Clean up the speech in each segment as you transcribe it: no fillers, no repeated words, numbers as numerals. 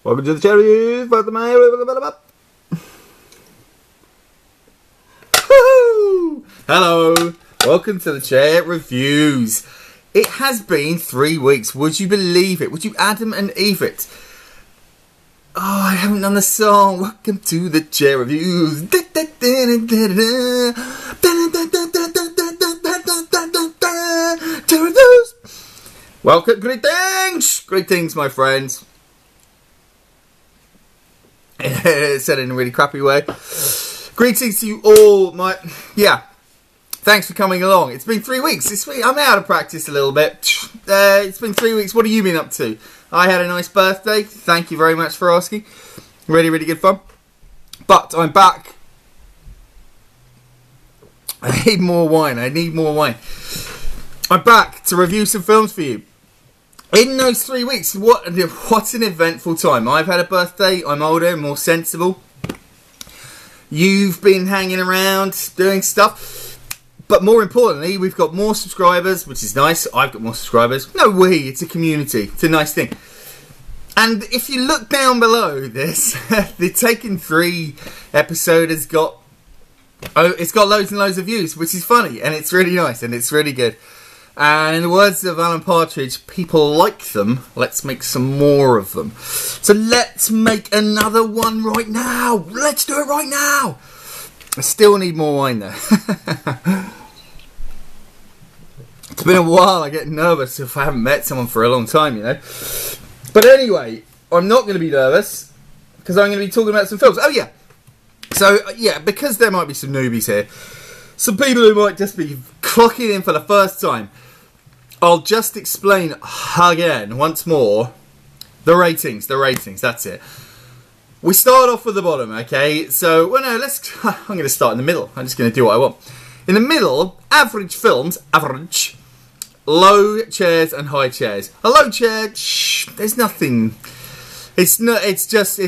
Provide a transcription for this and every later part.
Welcome to the cherries. Hello. Welcome to the chair reviews. It has been 3 weeks. Would you believe it? Would you Adam and Eve it? Oh, I haven't done the song. Welcome to the chair reviews. Chair reviews. Welcome. Greetings. Greetings, my friends. Said it in a really crappy way. Greetings to you all, thanks for coming along. It's been 3 weeks. This week I'm out of practice a little bit. It's been 3 weeks. What have you been up to? I had a nice birthday. Thank you very much for asking. Really, really good fun. But I'm back. I need more wine. I'm back to review some films for you. In those 3 weeks, what an eventful time. I've had a birthday. I'm older, more sensible. You've been hanging around, doing stuff. But more importantly, we've got more subscribers, which is nice. I've got more subscribers. No way, it's a community. It's a nice thing. And if you look down below this, the Taken 3 episode has got... it's got loads and loads of views, which is funny. And it's really nice, and it's really good. And in the words of Alan Partridge, people like them. Let's make some more of them. So let's make another one right now. Let's do it right now. I still need more wine though. It's been a while. I get nervous if I haven't met someone for a long time, you know. But anyway, I'm not going to be nervous because I'm going to be talking about some films. Oh yeah. So yeah, because there might be some newbies here. Some people who might just be clocking in for the first time. I'll just explain again, once more, the ratings, that's it. We start off with the bottom, okay? So, well no, I'm going to start in the middle. I'm just going to do what I want. In the middle, average films, average, low chairs and high chairs. A low chair, there's nothing, it's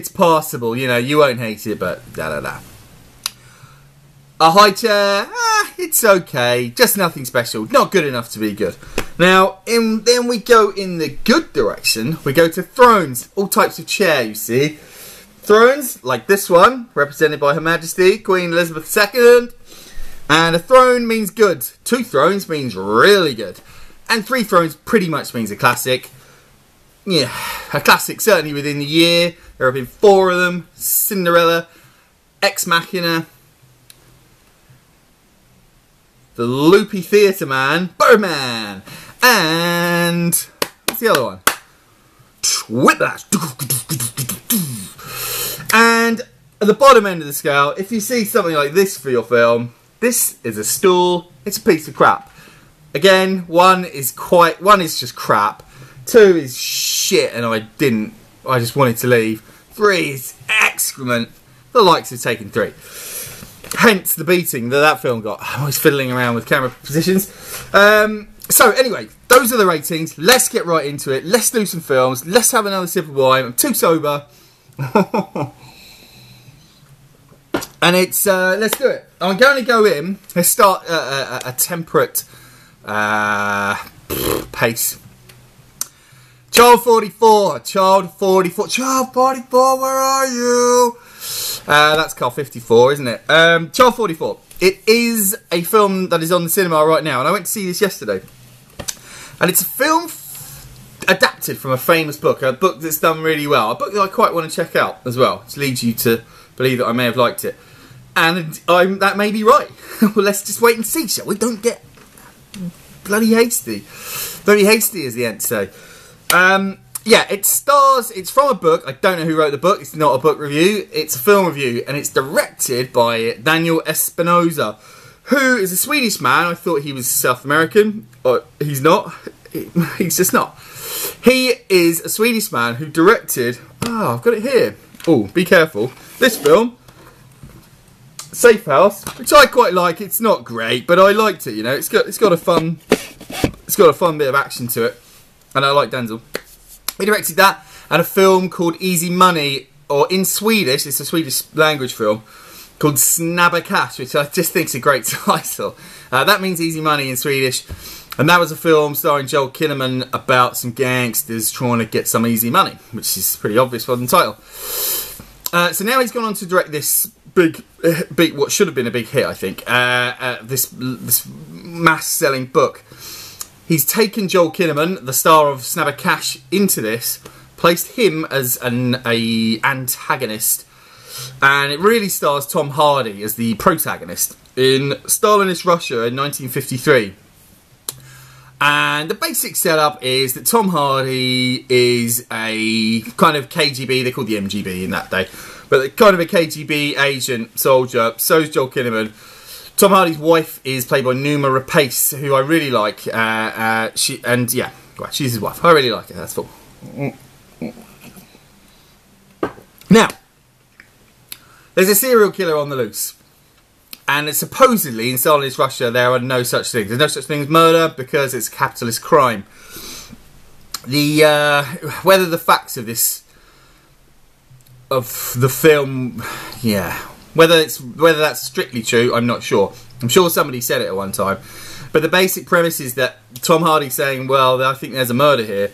passable, you know, you won't hate it, but da-da-da. A high chair, it's okay, just nothing special, not good enough to be good. Now, then we go in the good direction, we go to thrones, all types of chair, you see. Thrones, like this one, represented by Her Majesty, Queen Elizabeth II. And a throne means good, 2 thrones means really good. And 3 thrones pretty much means a classic. Yeah, a classic certainly within the year. There have been 4 of them, Cinderella, Ex Machina, The Loopy Theatre Man, Birdman, and what's the other one? Whiplash. And at the bottom end of the scale, if you see something like this for your film, this is a stool, it's a piece of crap. Again, 1 is just crap, 2 is shit and I just wanted to leave, 3 is excrement, the likes of Taken 3. Hence the beating that film got. I'm always fiddling around with camera positions. So anyway, those are the ratings. Let's get right into it. Let's do some films. Let's have another sip of wine. I'm too sober. And it's, let's do it. I'm going to go in. Let's start a temperate pace. Child 44, where are you? That's car 54, isn't it? Child 44. It is a film that is on the cinema right now, and I went to see this yesterday. And it's a film adapted from a famous book, a book that's done really well, a book that I quite want to check out as well, which leads you to believe that I may have liked it. And that may be right. Well, let's just wait and see, shall we? Don't get bloody hasty. Very hasty, as the ants say. Yeah, it's from a book. I don't know who wrote the book. It's not a book review. It's a film review, and it's directed by Daniel Espinosa, who is a Swedish man. I thought he was South American. He's not. He's just not. He is a Swedish man who directed... I've got it here. Oh, be careful. This film, Safe House, which I quite like. It's not great, but I liked it. You know, it's got a fun bit of action to it, and I like Denzel. He directed that, and a film called Easy Money, or in Swedish, it's a Swedish language film, called Snabba Cash, which I just think is a great title. That means easy money in Swedish. And that was a film starring Joel Kinnaman about some gangsters trying to get some easy money, which is pretty obvious from the title. So now he's gone on to direct this big, what should have been a big hit, I think. This mass-selling book. He's taken Joel Kinnaman, the star of Snabber Cash, into this, placed him as a antagonist, and it really stars Tom Hardy as the protagonist in Stalinist Russia in 1953. And the basic setup is that Tom Hardy is a kind of KGB, they called the MGB in that day, but kind of a KGB agent, soldier. So is Joel Kinnaman. Tom Hardy's wife is played by Numa Rapace, who I really like. She's his wife. I really like her, that's all. Now, there's a serial killer on the loose. And supposedly, in Stalinist Russia, there are no such things. There's no such thing as murder because it's a capitalist crime. Whether the facts of the film, whether that's strictly true, I'm not sure. I'm sure somebody said it at one time. But the basic premise is that Tom Hardy's saying, well, I think there's a murder here.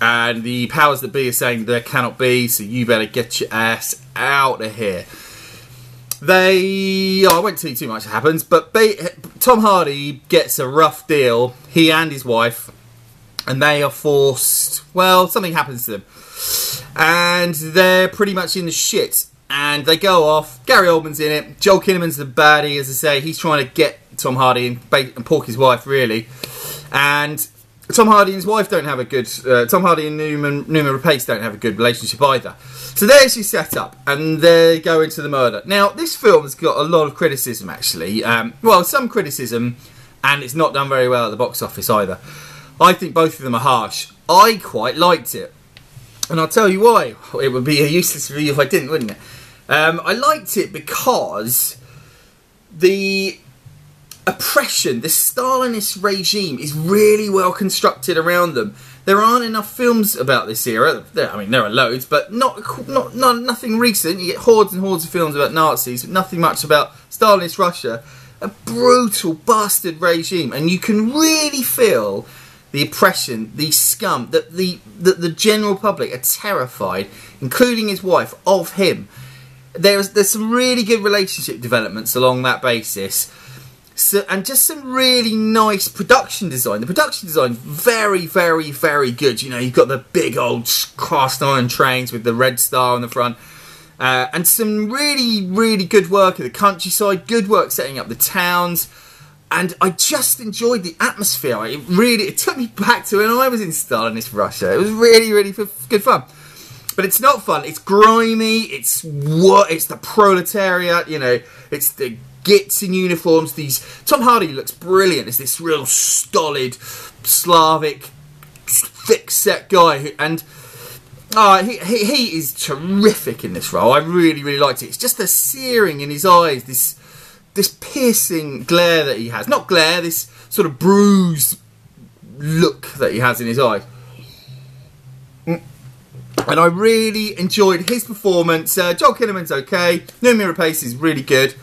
And the powers that be are saying there cannot be, so you better get your ass out of here. I won't tell you too much happens, but Tom Hardy gets a rough deal, he and his wife, and they are forced, well, something happens to them. And they're pretty much in the shit. And they go off, Gary Oldman's in it, Joel Kinnaman's the baddie, as I say, he's trying to get Tom Hardy and pork his wife, really. And Tom Hardy and his wife don't have a good, Tom Hardy and Numa Rapace don't have a good relationship either. So there's your setup, and they go into the murder. Now, this film's got a lot of criticism, actually. Well, some criticism, and it's not done very well at the box office either. I think both of them are harsh. I quite liked it. And I'll tell you why. It would be a useless review if I didn't, wouldn't it? I liked it because the oppression, the Stalinist regime is really well constructed around them. There aren't enough films about this era. There are loads, but nothing recent. You get hordes and hordes of films about Nazis, but nothing much about Stalinist Russia. A brutal, bastard regime, and you can really feel the oppression, the scum, that the general public are terrified, including his wife, of him. There's some really good relationship developments along that basis. So, and just some really nice production design. The production design is very, very, very good. You know, you've got the big old cast iron trains with the red star on the front. And some really, really good work at the countryside. Good work setting up the towns. And I just enjoyed the atmosphere. It took me back to when I was in Stalinist Russia. It was really, really good fun. But it's not fun. It's grimy. It's the proletariat. You know, it's the gits in uniforms. Tom Hardy looks brilliant as this real stolid, Slavic, thick-set guy, he is terrific in this role. I really, really liked it. It's just the searing in his eyes, this piercing glare that he has. Not glare, this sort of bruised look that he has in his eyes. And I really enjoyed his performance. Joel Kinnaman's okay. Numa Rapace is really good.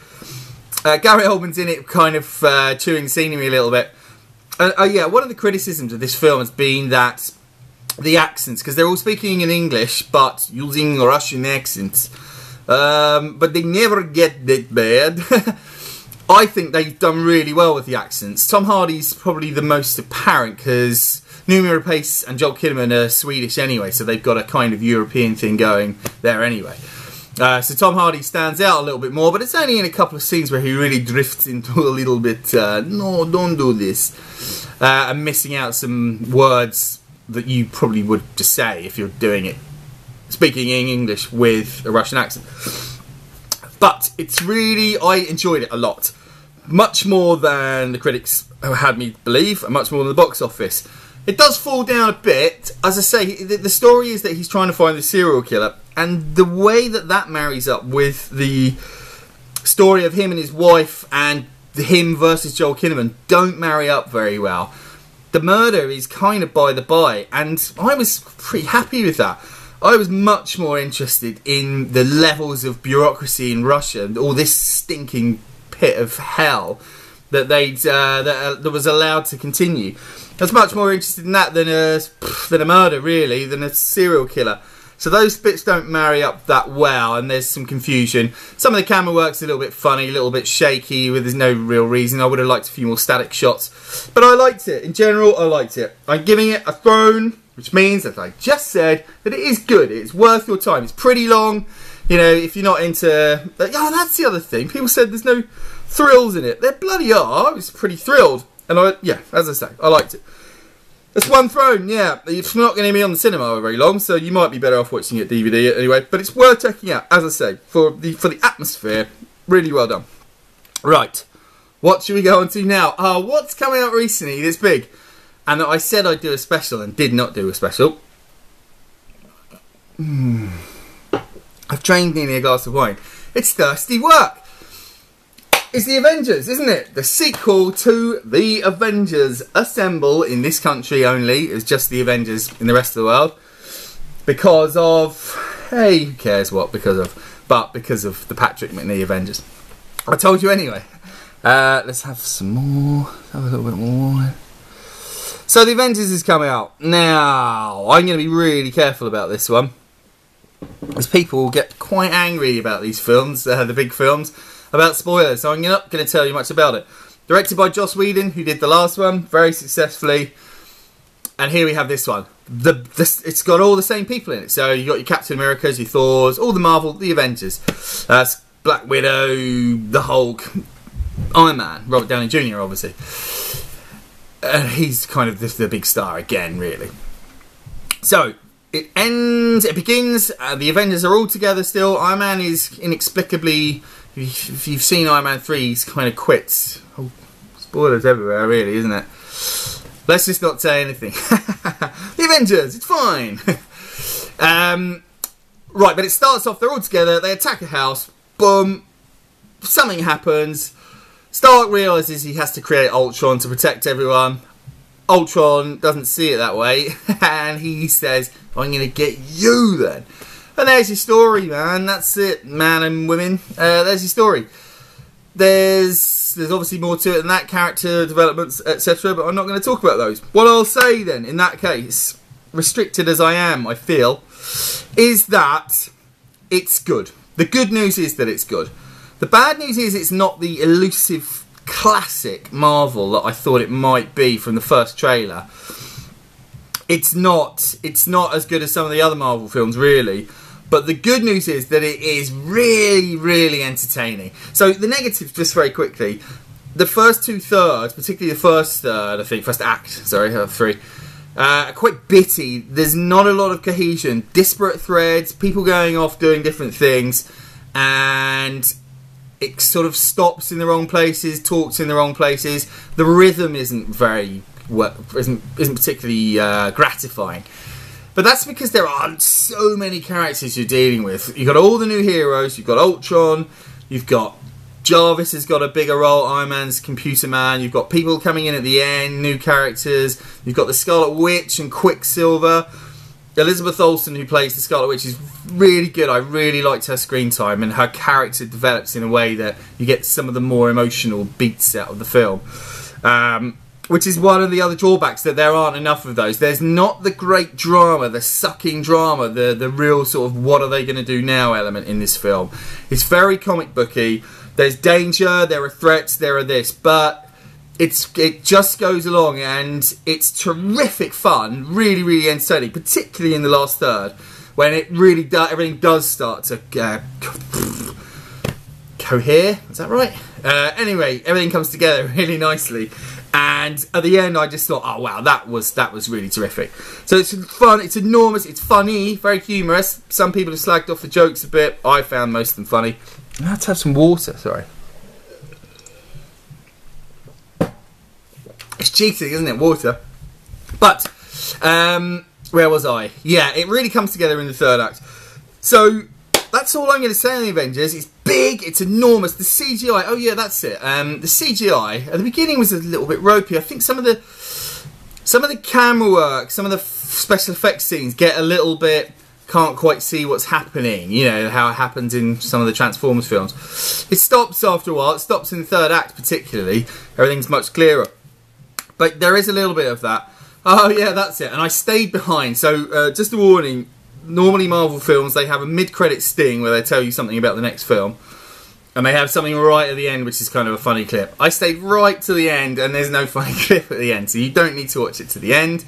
Gary Oldman's in it, kind of chewing scenery a little bit. One of the criticisms of this film has been that the accents, because they're all speaking in English, but using Russian accents. But they never get that bad. I think they've done really well with the accents. Tom Hardy's probably the most apparent, because Numa Rapace and Joel Kinnaman are Swedish anyway, so they've got a kind of European thing going there anyway. So Tom Hardy stands out a little bit more, but it's only in a couple of scenes where he really drifts into a little bit, no, don't do this, and missing out some words that you probably would just say if you're doing it, speaking in English with a Russian accent. But it's really, I enjoyed it a lot. Much more than the critics had me believe, and much more than the box office. It does fall down a bit. As I say, the story is that he's trying to find the serial killer, and the way that marries up with the story of him and his wife and him versus Joel Kinnaman don't marry up very well. The murder is kind of by the by, and I was pretty happy with that. I was much more interested in the levels of bureaucracy in Russia and all this stinking pit of hell that that was allowed to continue. I was much more interested in that than a murder, really, than a serial killer. So those bits don't marry up that well, and there's some confusion. Some of the camera work's a little bit funny, a little bit shaky, where there's no real reason. I would have liked a few more static shots, but I liked it. In general, I liked it. I'm giving it a throne, which means, as I just said, that it is good. It's worth your time. It's pretty long. You know, if you're not into... Oh, that's the other thing. People said there's no thrills in it. There bloody are. I was pretty thrilled. And yeah, as I say, I liked it. That's one throne, yeah. It's not going to be on the cinema very long, so you might be better off watching it DVD anyway. But it's worth checking out, as I say, for the atmosphere. Really well done. Right, what should we go on to now? What's coming out recently that's big? And that I said I'd do a special and did not do a special. I've drained nearly a glass of wine. It's thirsty work. It's the Avengers, isn't it? The sequel to the Avengers Assemble in this country only. It's just the Avengers in the rest of the world. Because of... Hey, who cares what because of? But because of the Patrick McNee Avengers. I told you anyway. Let's have some more. Have a little bit more. So the Avengers is coming out. Now, I'm going to be really careful about this one. As people get quite angry about these films, the big films, about spoilers, so I'm not going to tell you much about it. Directed by Joss Whedon, who did the last one very successfully, and here we have this one. It's got all the same people in it. So you got your Captain Americas, your Thors, all the Marvel, the Avengers, Black Widow, the Hulk, Iron Man, Robert Downey Jr. obviously. He's kind of the big star again, really. So it begins. The Avengers are all together still. Iron Man is inexplicably. If you've seen Iron Man 3, he's kind of quits. Oh, spoilers everywhere, really, isn't it? Let's just not say anything. The Avengers, it's fine. Right, but it starts off, they're all together, they attack a house, boom, something happens. Stark realises he has to create Ultron to protect everyone. Ultron doesn't see it that way, and he says, I'm going to get you then. And there's your story, man. That's it, man and women. There's your story. There's obviously more to it than that, character developments, etc. But I'm not going to talk about those. What I'll say then, in that case, restricted as I am, I feel, is that it's good. The good news is that it's good. The bad news is it's not the elusive classic Marvel that I thought it might be from the first trailer. It's not as good as some of the other Marvel films, really. But the good news is that it is really, really entertaining. So the negatives, just very quickly, the first two thirds, particularly the first third, I think, first act, sorry, three, are quite bitty. There's not a lot of cohesion, disparate threads, people going off doing different things, and it sort of stops in the wrong places, talks in the wrong places. The rhythm isn't very, isn't particularly gratifying. But that's because there are so many characters you're dealing with. You've got all the new heroes. You've got Ultron. You've got Jarvis has got a bigger role. Iron Man's Computer Man. You've got people coming in at the end, new characters. You've got the Scarlet Witch and Quicksilver. Elizabeth Olsen, who plays the Scarlet Witch, is really good. I really liked her screen time, and her character develops in a way that you get some of the more emotional beats out of the film. Which is one of the other drawbacks, that there aren't enough of those. There's not the great drama, the sucking drama, the real sort of what are they going to do now element in this film. It's very comic booky. There's danger, there are threats, there are this, but it just goes along, and it's terrific fun, really, really entertaining, particularly in the last third, when it really does, everything does start to cohere. Is that right? Anyway, everything comes together really nicely. And at the end, I just thought, oh wow, that was really terrific. So it's fun, it's enormous, it's funny, very humorous. Some people have slagged off the jokes a bit. I found most of them funny. I have to have some water, sorry. It's cheating, isn't it, water? But, where was I? Yeah, it really comes together in the third act. So, that's all I'm going to say on the Avengers. It's big, it's enormous. The CGI, oh yeah, that's it. The CGI at the beginning was a little bit ropey. I think some of the camera work, some of the special effects scenes get a little bit can't quite see what's happening, you know, how it happens in some of the Transformers films. It stops after a while. It stops in the third act particularly. Everything's much clearer. But there is a little bit of that. Oh yeah, that's it. And I stayed behind. So just a warning, normally Marvel films, they have a mid-credit sting where they tell you something about the next film. And they have something right at the end, which is kind of a funny clip. I stayed right to the end, and there's no funny clip at the end, so you don't need to watch it to the end.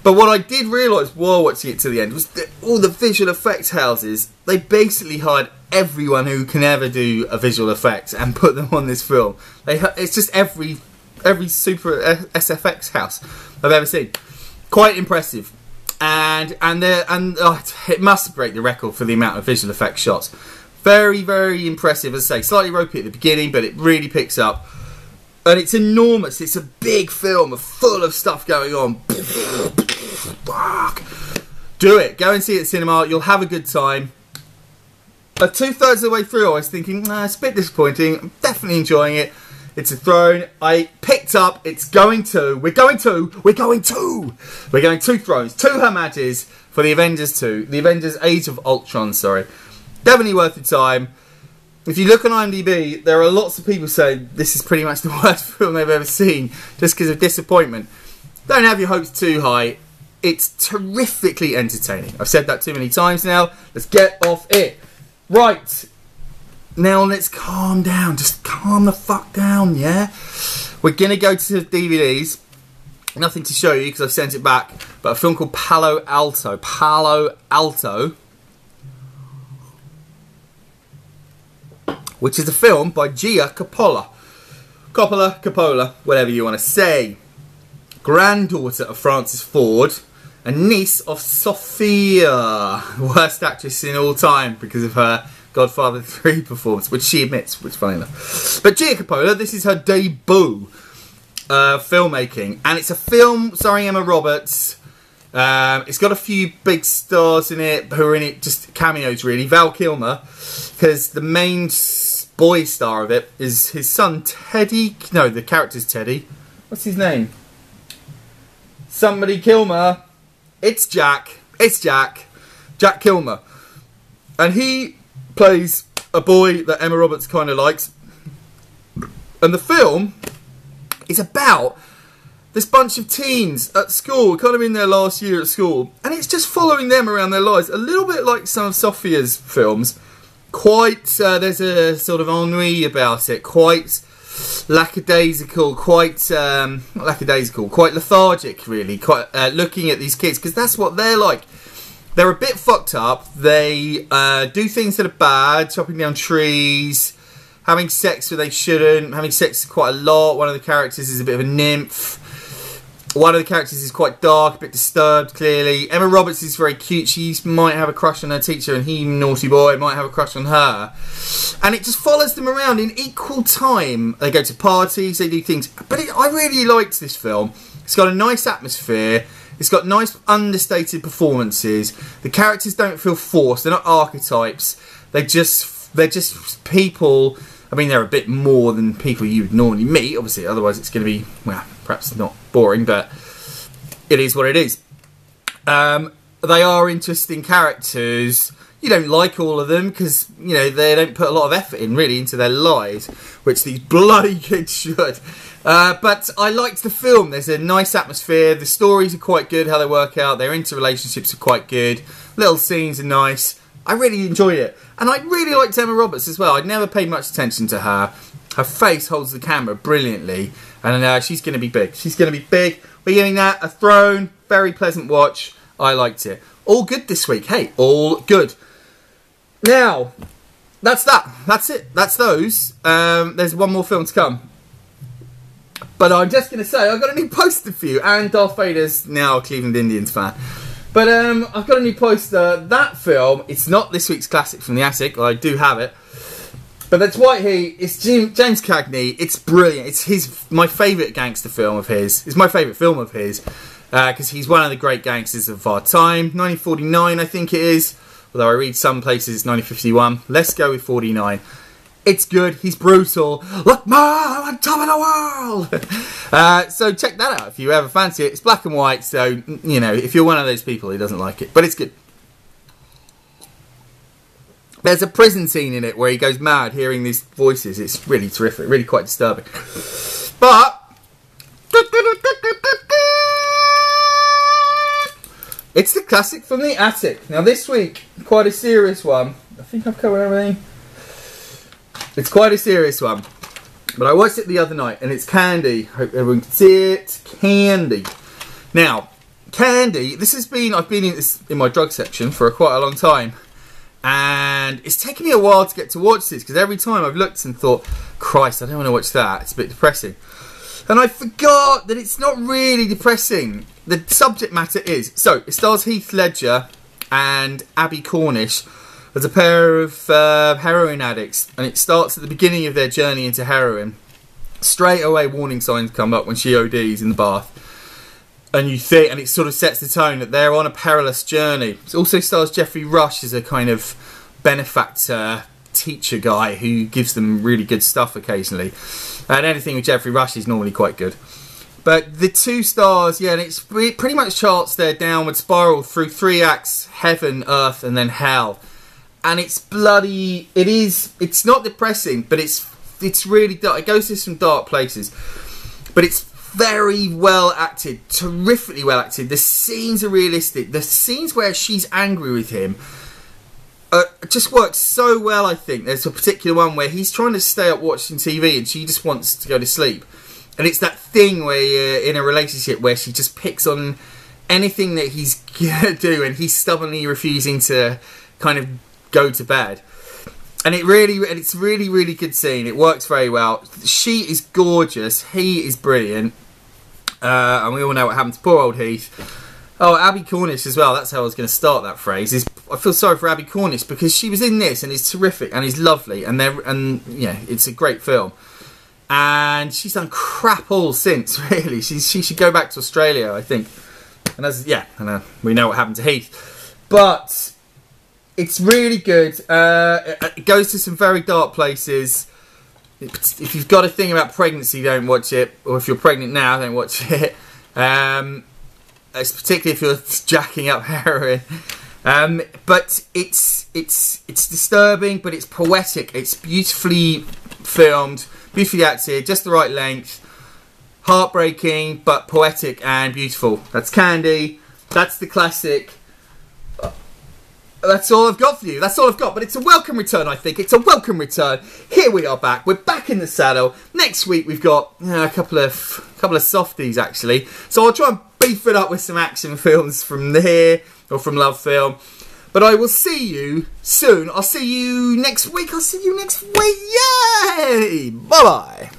But what I did realise while watching it to the end was that all the visual effects houses, they basically hired everyone who can ever do a visual effect and put them on this film. It's just every super SFX house I've ever seen. Quite impressive. And it must break the record for the amount of visual effects shots. Very, very impressive, as I say. Slightly ropey at the beginning, but it really picks up. And it's enormous. It's a big film full of stuff going on. Do it. Go and see it at cinema. You'll have a good time. 2/3 of the way through, I was thinking, nah, it's a bit disappointing. I'm definitely enjoying it. It's a throne. I picked up. We're going 2 thrones. 2 Her Majesties for the Avengers 2. The Avengers Age of Ultron, sorry. Definitely worth the time. If you look on IMDb, there are lots of people saying this is pretty much the worst film they've ever seen just because of disappointment. Don't have your hopes too high. It's terrifically entertaining. I've said that too many times now. Let's get off it. Right. Now let's calm down. Just calm the fuck down, yeah? We're going to go to DVDs. Nothing to show you because I've sent it back. But a film called Palo Alto. Palo Alto. Which is a film by Gia Coppola. Coppola, whatever you want to say. Granddaughter of Francis Ford and niece of Sophia. Worst actress in all time because of her Godfather 3 performance, which she admits, which is funny enough. But Gia Coppola, this is her debut filmmaking. And it's a film starring Emma Roberts. It's got a few big stars in it who are in it, just cameos really. Val Kilmer, because the main boy star of it is his son Teddy. No, the character's Teddy. What's his name? Somebody Kilmer. It's Jack. Jack Kilmer. And he plays a boy that Emma Roberts kind of likes. And the film is about this bunch of teens at school, kind of in their last year at school, and it's just following them around their lives, a little bit like some of Sophia's films. Quite, there's a sort of ennui about it, quite lackadaisical, quite lethargic really, quite looking at these kids, because that's what they're like. They're a bit fucked up, they do things that are bad, chopping down trees, having sex where they shouldn't, having sex quite a lot. One of the characters is a bit of a nymph. One of the characters is quite dark, a bit disturbed, clearly. Emma Roberts is very cute. She might have a crush on her teacher, and he, naughty boy, might have a crush on her. And it just follows them around in equal time. They go to parties, they do things. But I really liked this film. It's got a nice atmosphere. It's got nice, understated performances. The characters don't feel forced. They're not archetypes. They're just people. I mean, they're a bit more than people you would normally meet, obviously, otherwise it's going to be, well, perhaps not boring, but it is what it is. They are interesting characters. You don't like all of them because, you know, they don't put a lot of effort in, really, into their lives, which these bloody kids should. But I liked the film. There's a nice atmosphere. The stories are quite good, how they work out. Their interrelationships are quite good. Little scenes are nice. I really enjoyed it. And I really liked Emma Roberts as well. I'd never paid much attention to her. Her face holds the camera brilliantly. And she's going to be big. She's going to be big. We're giving that a throne. Very pleasant watch. I liked it. All good this week. Hey, all good. Now, that's that. That's it. That's those. There's one more film to come. But I'm just going to say, I've got a new poster for you. And Darth Vader's now a Cleveland Indians fan. But I've got a new poster. That film, it's not this week's classic from the attic. Well, I do have it. But that's White Heat. It's James Cagney. It's brilliant. It's my favourite gangster film of his. It's my favourite film of his. Because he's one of the great gangsters of our time. 1949, I think it is. Although I read some places it's 1951. Let's go with 49. It's good. He's brutal. Look more on top of the world. So check that out if you ever fancy it. It's black and white. So, you know, if you're one of those people who doesn't like it. But it's good. There's a prison scene in it where he goes mad hearing these voices. It's really terrific, really quite disturbing. But it's the classic from the attic. Now this week, quite a serious one. I think I've covered everything. It's quite a serious one. But I watched it the other night, and it's Candy. Hope everyone can see it. Candy. Now, Candy, I've been in my drug section for quite a long time. And it's taken me a while to get to watch this, because every time I've looked and thought, Christ, I don't want to watch that. It's a bit depressing. And I forgot that it's not really depressing. The subject matter is. So, it stars Heath Ledger and Abby Cornish as a pair of heroin addicts. And it starts at the beginning of their journey into heroin. Straight away, warning signs come up when she ODs in the bath. And you think, and it sort of sets the tone that they're on a perilous journey. It also stars Jeffrey Rush as a kind of benefactor teacher guy who gives them really good stuff occasionally. And anything with Jeffrey Rush is normally quite good. But the two stars, yeah, and it pretty much charts their downward spiral through 3 acts: heaven, earth, and then hell. And it's bloody. It's not depressing, but it's really dark. It goes to some dark places, but it's very well acted, terrifically well acted. The scenes are realistic. The scenes where she's angry with him just works so well, I think. There's a particular one where he's trying to stay up watching TV and she just wants to go to sleep. And it's that thing where you're in a relationship where she just picks on anything that he's going to do and he's stubbornly refusing to kind of go to bed. And it's really, really good scene. It works very well. She is gorgeous. He is brilliant. And we all know what happened to poor old Heath. Oh, Abby Cornish as well. That's how I was going to start that phrase. I feel sorry for Abby Cornish because she was in this and is terrific and is lovely. And yeah, it's a great film. And she's done crap all since, really. She should go back to Australia, I think. And we know what happened to Heath. But it's really good. It goes to some very dark places. If you've got a thing about pregnancy, don't watch it. Or if you're pregnant now, don't watch it. It's particularly if you're jacking up heroin. But it's disturbing, but it's poetic. It's beautifully filmed, beautifully acted, just the right length. Heartbreaking, but poetic and beautiful. That's Candy. That's the classic. That's all I've got for you. That's all I've got. But it's a welcome return, I think. It's a welcome return. Here we are back. We're back in the saddle. Next week we've got a couple of softies, actually. So I'll try and beef it up with some action films from here or from Love Film. But I will see you soon. I'll see you next week. Yay! Bye-bye.